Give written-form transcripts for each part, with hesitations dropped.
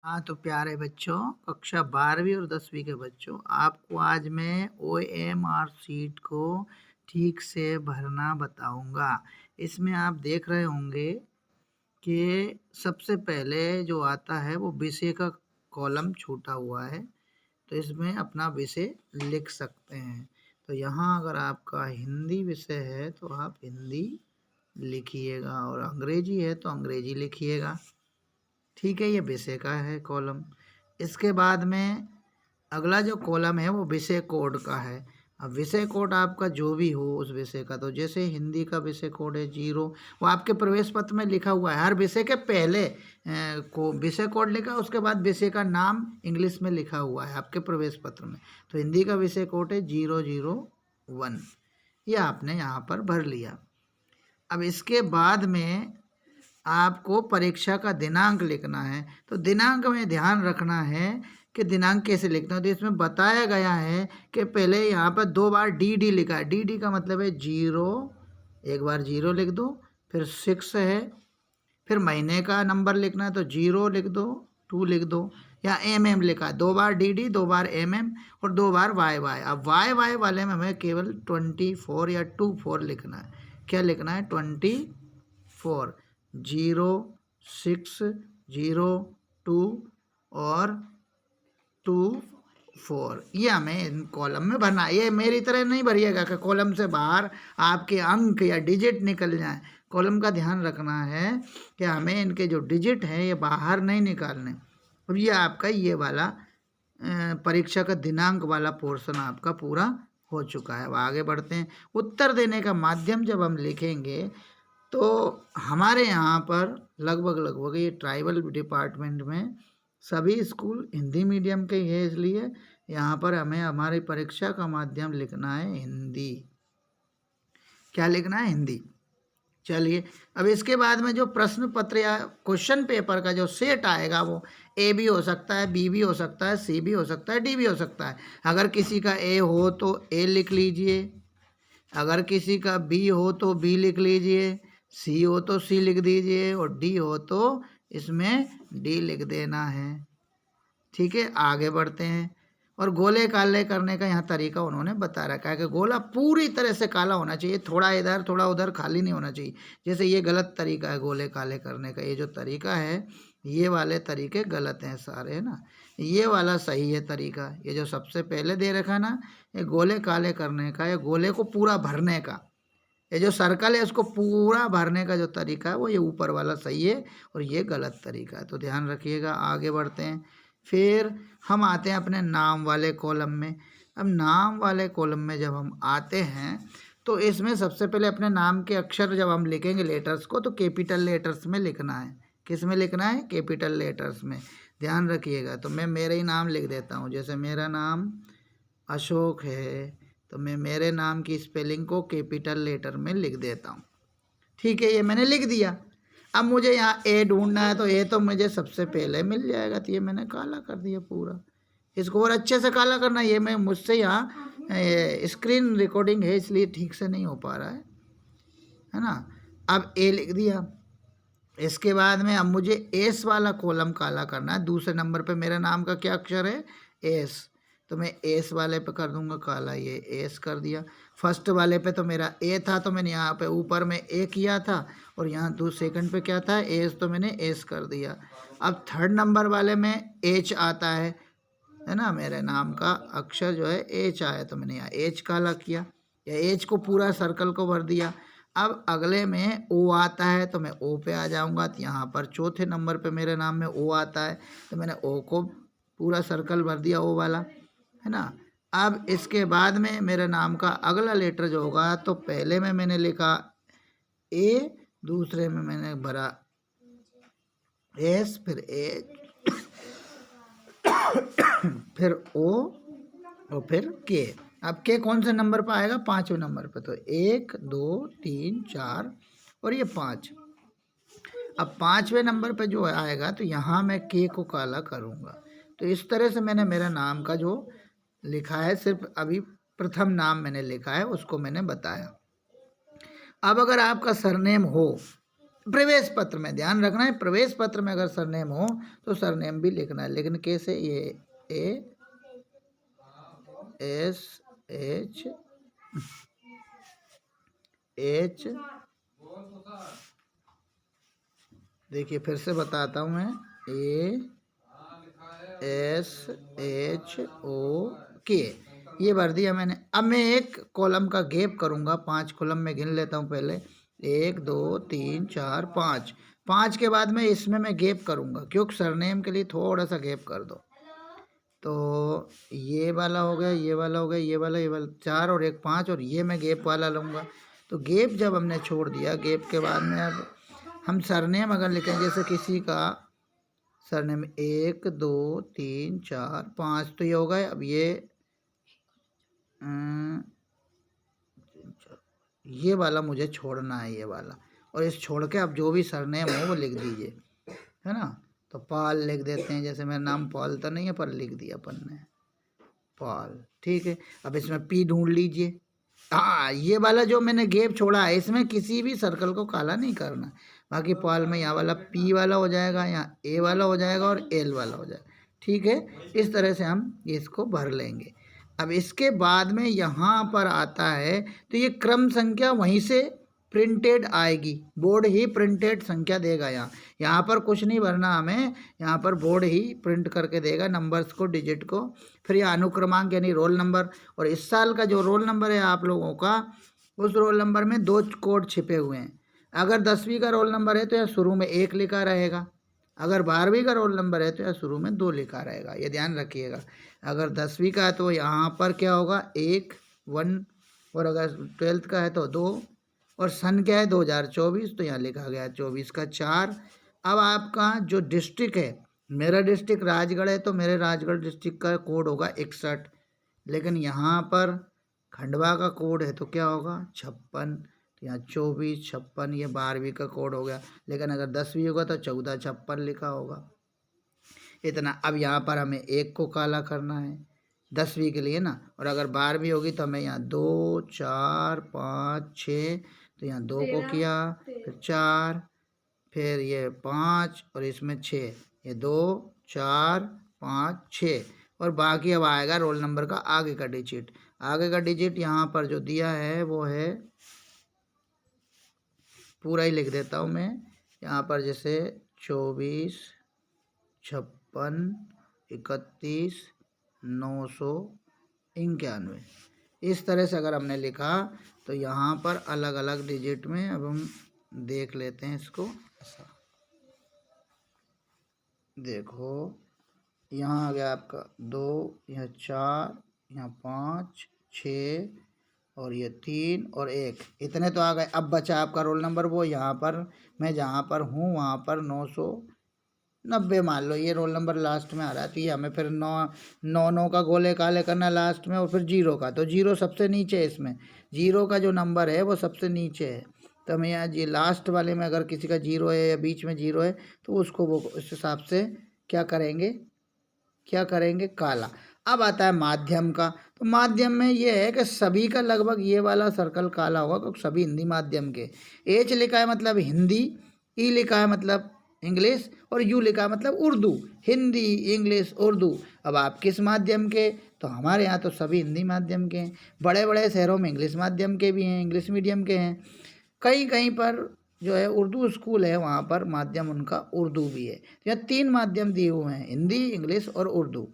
हाँ, तो प्यारे बच्चों, कक्षा 12वीं और 10वीं के बच्चों, आपको आज मैं ओएमआर शीट को ठीक से भरना बताऊंगा। इसमें आप देख रहे होंगे कि सबसे पहले जो आता है वो विषय का कॉलम छूटा हुआ है, तो इसमें अपना विषय लिख सकते हैं। तो यहाँ अगर आपका हिंदी विषय है तो आप हिंदी लिखिएगा और अंग्रेजी है तो अंग्रेजी लिखिएगा। ठीक है, ये विषय का है कॉलम। इसके बाद में अगला जो कॉलम है वो विषय कोड का है। अब विषय कोड आपका जो भी हो उस विषय का, तो जैसे हिंदी का विषय कोड है 0, वो आपके प्रवेश पत्र में लिखा हुआ है। हर विषय के पहले को विषय कोड लिखा, उसके बाद विषय का नाम इंग्लिश में लिखा हुआ है आपके प्रवेश पत्र में। तो हिंदी का विषय कोड है 001, ये आपने यहाँ पर भर लिया। अब इसके बाद में आपको परीक्षा का दिनांक लिखना है। तो दिनांक में ध्यान रखना है कि दिनांक कैसे लिखना है। तो इसमें बताया गया है कि पहले यहाँ पर 2 बार डी लिखा है। डी का मतलब है 0, एक बार 0 लिख दो, फिर 6 है, फिर महीने का नंबर लिखना है तो 0 लिख दो, 2 लिख दो, या लिखा है 2 बार डी 2 बार और 2 बार वाई। अब वाई वाले में हमें केवल 24 या 24 लिखना है। क्या लिखना है? 24, 0, 6, 0, 2 और 2, 4, ये हमें इन कॉलम में भरना है। ये मेरी तरह नहीं भरिएगा कि कॉलम से बाहर आपके अंक या डिजिट निकल जाएं। कॉलम का ध्यान रखना है कि हमें इनके जो डिजिट हैं ये बाहर नहीं निकालने। और ये आपका ये वाला परीक्षा का दिनांक वाला पोर्शन आपका पूरा हो चुका है। अब आगे बढ़ते हैं। उत्तर देने का माध्यम जब हम लिखेंगे तो हमारे यहाँ पर लगभग ये ट्राइबल डिपार्टमेंट में सभी स्कूल हिंदी मीडियम के हैं, इसलिए यहाँ पर हमें हमारी परीक्षा का माध्यम लिखना है हिंदी। क्या लिखना है? हिंदी। चलिए, अब इसके बाद में जो प्रश्न पत्र या क्वेश्चन पेपर का जो सेट आएगा वो ए भी हो सकता है, बी भी हो सकता है, सी भी हो सकता है, डी भी हो सकता है। अगर किसी का ए हो तो ए लिख लीजिए, अगर किसी का बी हो तो बी लिख लीजिए, सी हो तो सी लिख दीजिए, और डी हो तो इसमें डी लिख देना है। ठीक है, आगे बढ़ते हैं। और गोले काले करने का यहाँ तरीका उन्होंने बता रखा है कि गोला पूरी तरह से काला होना चाहिए, थोड़ा इधर थोड़ा उधर खाली नहीं होना चाहिए। जैसे ये गलत तरीका है गोले काले करने का, ये जो तरीका है ये वाले तरीके गलत हैं सारे, है ना। ये वाला सही है तरीका, ये जो सबसे पहले दे रखा है ना, ये गोले काले करने का, ये गोले को पूरा भरने का, ये जो सर्कल है उसको पूरा भरने का जो तरीका है वो ये ऊपर वाला सही है और ये गलत तरीका है। तो ध्यान रखिएगा। आगे बढ़ते हैं। फिर हम आते हैं अपने नाम वाले कॉलम में। अब नाम वाले कॉलम में जब हम आते हैं तो इसमें सबसे पहले अपने नाम के अक्षर जब हम लिखेंगे लेटर्स को, तो कैपिटल लेटर्स में लिखना है। किस में लिखना है? कैपिटल लेटर्स में। ध्यान रखिएगा। तो मैं मेरा ही नाम लिख देता हूँ। जैसे मेरा नाम अशोक है तो मैं मेरे नाम की स्पेलिंग को कैपिटल लेटर में लिख देता हूँ। ठीक है, ये मैंने लिख दिया। अब मुझे यहाँ ए ढूंढना है, तो ए तो मुझे सबसे पहले मिल जाएगा, तो ये मैंने काला कर दिया पूरा। इसको और अच्छे से काला करना, ये मैं मुझसे यहाँ स्क्रीन रिकॉर्डिंग है इसलिए ठीक से नहीं हो पा रहा है ना। अब ए लिख दिया। इसके बाद में अब मुझे एस वाला कॉलम काला करना है। दूसरे नंबर पे मेरे नाम का क्या अक्षर है? एस। तो मैं एस वाले पे कर दूंगा काला, ये एस कर दिया। फर्स्ट वाले पे तो मेरा ए था तो मैंने यहाँ पे ऊपर में ए किया था, और यहाँ सेकंड पे क्या था? एस, तो मैंने एस कर दिया। अब थर्ड नंबर वाले में एच आता है ना, मेरे नाम का अक्षर जो है एच आया, तो मैंने यहाँ एच काला किया, या एच को पूरा सर्कल को भर दिया। अब अगले में ओ आता है तो मैं ओ पे आ जाऊंगा। तो यहाँ पर चौथे नंबर पे मेरे नाम में ओ आता है तो मैंने ओ को पूरा सर्कल भर दिया, ओ वाला, है ना। अब इसके बाद में मेरे नाम का अगला लेटर जो होगा, तो पहले में मैंने लिखा ए, दूसरे में मैंने भरा एस, फिर ए, फिर ओ, और फिर के। अब के कौन से नंबर पर आएगा? 5वें नंबर पे। तो 1, 2, 3, 4 और ये 5। अब 5वें नंबर पे जो आएगा तो यहाँ मैं के को काला करूँगा। तो इस तरह से मैंने मेरा नाम का जो लिखा है, सिर्फ अभी प्रथम नाम मैंने लिखा है, उसको मैंने बताया। अब अगर आपका सरनेम हो प्रवेश पत्र में ध्यान रखना है, प्रवेश पत्र में अगर सरनेम हो तो सरनेम भी लिखना है, लेकिन कैसे, ये ASHH, देखिए फिर से बताता हूँ मैं, ASHOK, ये भर दिया मैंने। अब मैं एक कॉलम का गैप करूँगा, 5 कॉलम में गिन लेता हूँ पहले, 1 2 3 4 5, 5 के बाद में इसमें मैं गैप करूँगा, क्योंकि सरनेम के लिए थोड़ा सा गैप कर दो। तो ये वाला हो गया, ये वाला हो गया, ये वाला 4 और एक 5, और ये मैं गैप वाला लूँगा। तो गैप जब हमने छोड़ दिया, गैप के बाद में अब हम सरनेम अगर लिखें, जैसे किसी का सरनेम 1 2 3 4 5, तो ये हो गए। अब ये वाला मुझे छोड़ना है, ये वाला, और इस छोड़ के अब जो भी सरनेम हो वो लिख दीजिए, है ना। तो पाल लिख देते हैं, जैसे मेरा नाम पाल तो नहीं है पर लिख दिया अपन ने, पाल, ठीक है। अब इसमें पी ढूंढ लीजिए। हाँ, ये वाला जो मैंने गैप छोड़ा है, इसमें किसी भी सर्कल को काला नहीं करना। बाकी पाल में यहाँ वाला पी वाला हो जाएगा, यहाँ ए वाला हो जाएगा और एल वाला हो जाएगा, ठीक है। इस तरह से हम इसको भर लेंगे। अब इसके बाद में यहाँ पर आता है, तो ये क्रम संख्या वहीं से प्रिंटेड आएगी, बोर्ड ही प्रिंटेड संख्या देगा। यहाँ पर कुछ नहीं भरना हमें, यहाँ पर बोर्ड ही प्रिंट करके देगा नंबर्स को, डिजिट को। फिर यह अनुक्रमांक यानी रोल नंबर, और इस साल का जो रोल नंबर है आप लोगों का, उस रोल नंबर में 2 कोड छिपे हुए हैं। अगर 10वीं का रोल नंबर है तो यह शुरू में 1 लिखा रहेगा, अगर 12वीं का रोल नंबर है तो यह शुरू में 2 लिखा रहेगा, ये ध्यान रखिएगा। अगर 10वीं का है तो यहाँ पर क्या होगा, 1 1, और अगर 12th का है तो 2, और सन क्या है 2024, तो यहाँ लिखा गया 24 का 4। अब आपका जो डिस्ट्रिक्ट है, मेरा डिस्ट्रिक्ट राजगढ़ है तो मेरे राजगढ़ डिस्ट्रिक्ट का कोड होगा 61, लेकिन यहाँ पर खंडवा का कोड है तो क्या होगा 56, तो यहाँ 24 56, ये 12वीं का कोड हो गया। लेकिन अगर 10वीं होगा तो 14 56 लिखा होगा, इतना। अब यहाँ पर हमें 1 को काला करना है 10वीं के लिए ना, और अगर 12वीं होगी तो हमें यहाँ 2 4 5 6, तो यहाँ 2 को किया, फिर 4, फिर ये 5, और इसमें 6, ये 2 4 5 6, और बाकी अब आएगा रोल नंबर का आगे का डिजिट। आगे का डिजिट यहाँ पर जो दिया है वो है, पूरा ही लिख देता हूँ मैं यहाँ पर, जैसे 24 56 31 991, इस तरह से अगर हमने लिखा तो यहाँ पर अलग अलग डिजिट में अब हम देख लेते हैं इसको। ऐसा देखो, यहाँ आ गया आपका 2, यहाँ 4, यहाँ 5 6, और ये 3 और 1, इतने तो आ गए। अब बचा आपका रोल नंबर, वो यहाँ पर मैं जहाँ पर हूँ वहाँ पर 990 मान लो, ये रोल नंबर लास्ट में आ रहा है, तो ये हमें फिर 9 का गोले काले करना लास्ट में, और फिर 0 का, तो 0 सबसे नीचे है इसमें, 0 का जो नंबर है वो सबसे नीचे है। तो हमें यहाँ जी लास्ट वाले में अगर किसी का 0 है या बीच में 0 है तो उसको वो इस हिसाब से क्या करेंगे काला। अब आता है माध्यम का, तो माध्यम में ये है कि सभी का लगभग ये वाला सर्कल काला होगा, क्योंकि सभी हिंदी माध्यम के। एच लिखा है मतलब हिंदी, ई लिखा है मतलब इंग्लिश, और यू लिखा है मतलब उर्दू, हिंदी इंग्लिश उर्दू। अब आप किस माध्यम के, तो हमारे यहाँ तो सभी हिंदी माध्यम के हैं। बड़े बड़े शहरों में इंग्लिश माध्यम के भी हैं, इंग्लिश मीडियम के हैं, कहीं कहीं पर जो है उर्दू स्कूल है, वहाँ पर माध्यम उनका उर्दू भी है। तो यहाँ 3 माध्यम दिए हुए हैं, हिंदी इंग्लिश और उर्दू।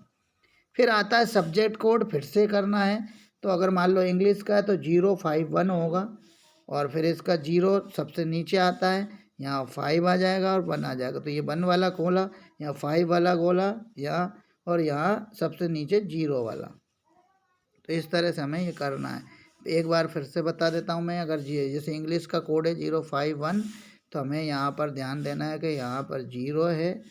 फिर आता है सब्जेक्ट कोड, फिर से करना है। तो अगर मान लो इंग्लिश का है तो 051 होगा, और फिर इसका 0 सबसे नीचे आता है, यहाँ 5 आ जाएगा और 1 आ जाएगा, तो ये 1 वाला खोला, यहाँ 5 वाला गोला यहाँ, और यहाँ सबसे नीचे 0 वाला। तो इस तरह से हमें ये करना है। एक बार फिर से बता देता हूँ मैं, अगर जैसे इंग्लिश का कोड है 051, तो हमें यहाँ पर ध्यान देना है कि यहाँ पर 0 है,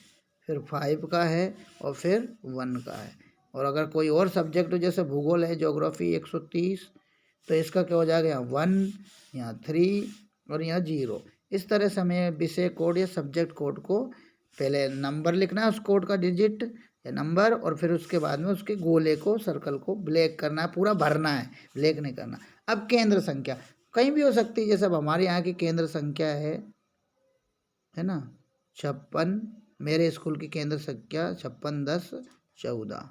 फिर 5 का है, और फिर 1 का है। और अगर कोई और सब्जेक्ट हो, जैसे भूगोल है, ज्योग्राफी 130, तो इसका क्या हो जाएगा, यहाँ 1, यहाँ 3 और यहाँ 0। इस तरह से हमें विषय कोड या सब्जेक्ट कोड को पहले नंबर लिखना है, उस कोड का डिजिट या नंबर, और फिर उसके बाद में उसके गोले को, सर्कल को ब्लैक करना है, पूरा भरना है, ब्लैक नहीं करना। अब केंद्र संख्या कहीं भी हो सकती है, जैसे अब हमारे यहाँ की केंद्र संख्या है है ना। 56 मेरे स्कूल की केंद्र संख्या 56 10 14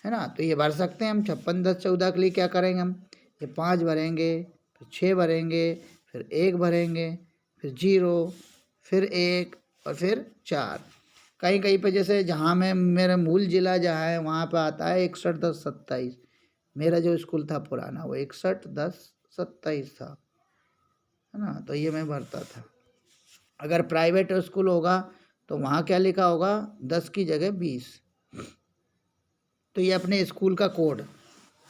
है ना। तो ये भर सकते हैं हम। 56 10 14 के लिए क्या करेंगे हम, ये 5 भरेंगे, फिर 6 भरेंगे, फिर 1 भरेंगे, फिर 0, फिर 1 और फिर 4। कहीं कहीं पे जैसे जहाँ मैं मेरा मूल ज़िला जहाँ है वहाँ पे आता है 61 10 27। मेरा जो स्कूल था पुराना वो 61 10 27 था, है ना। तो ये मैं भरता था। अगर प्राइवेट स्कूल होगा तो वहाँ क्या लिखा होगा, 10 की जगह 20। तो ये अपने स्कूल का कोड,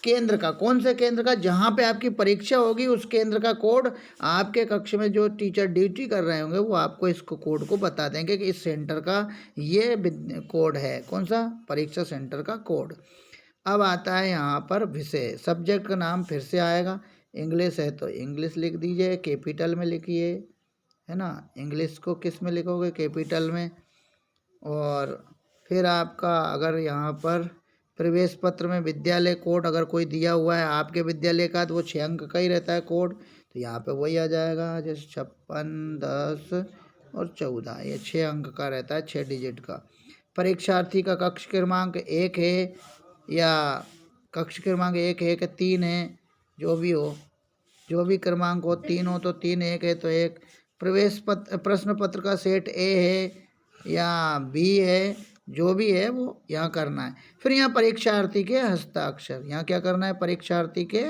केंद्र का, कौन से केंद्र का, जहाँ पे आपकी परीक्षा होगी उस केंद्र का कोड आपके कक्ष में जो टीचर ड्यूटी कर रहे होंगे वो आपको इस कोड को बता देंगे कि इस सेंटर का ये कोड है, कौन सा, परीक्षा सेंटर का कोड। अब आता है यहाँ पर विषय, सब्जेक्ट का नाम फिर से आएगा। इंग्लिश है तो इंग्लिश लिख दीजिए, कैपिटल में लिखिए, है ना। इंग्लिश को किस में लिखोगे, कैपिटल में। और फिर आपका अगर यहाँ पर प्रवेश पत्र में विद्यालय कोड अगर कोई दिया हुआ है आपके विद्यालय का तो वो 6 अंक का ही रहता है कोड, तो यहाँ पे वही आ जाएगा। जैसे 56 10 और 14 ये 6 अंक का रहता है, 6 डिजिट का। परीक्षार्थी का कक्ष क्रमांक 1 है या कक्ष क्रमांक 1 है कि 3 है, जो भी हो, जो भी क्रमांक हो, 3 हो तो 3, 1 है तो 1। प्रवेश पत्र प्रश्न पत्र का सेट ए है या बी है, जो भी है वो यहाँ करना है। फिर यहाँ परीक्षार्थी के हस्ताक्षर, यहाँ क्या करना है, परीक्षार्थी के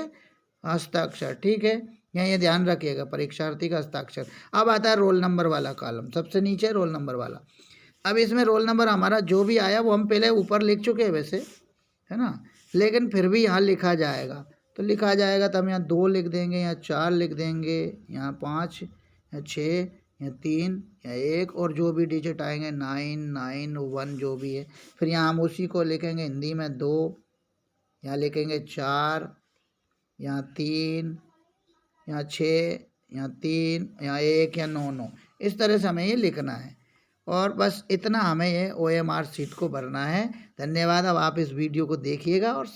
हस्ताक्षर, ठीक है। यहाँ ये ध्यान रखिएगा, परीक्षार्थी का हस्ताक्षर। अब आता है रोल नंबर वाला कॉलम, सबसे नीचे रोल नंबर वाला। अब इसमें रोल नंबर हमारा जो भी आया वो हम पहले ऊपर लिख चुके हैं वैसे, है ना, लेकिन फिर भी यहाँ लिखा जाएगा। तो लिखा जाएगा तो हम यहाँ 2 लिख देंगे, यहाँ 4 लिख देंगे, यहाँ 5 या 6 या 3 या 1 और जो भी डिजिट आएंगे 9 9 1 जो भी है। फिर यहाँ हम उसी को लिखेंगे हिंदी में 2, यहाँ लिखेंगे 4, यहाँ 3, यहाँ 6, यहाँ 3, यहाँ 1 या 9 9। इस तरह से हमें ये लिखना है और बस इतना हमें ये OMR शीट को भरना है। धन्यवाद। अब आप इस वीडियो को देखिएगा और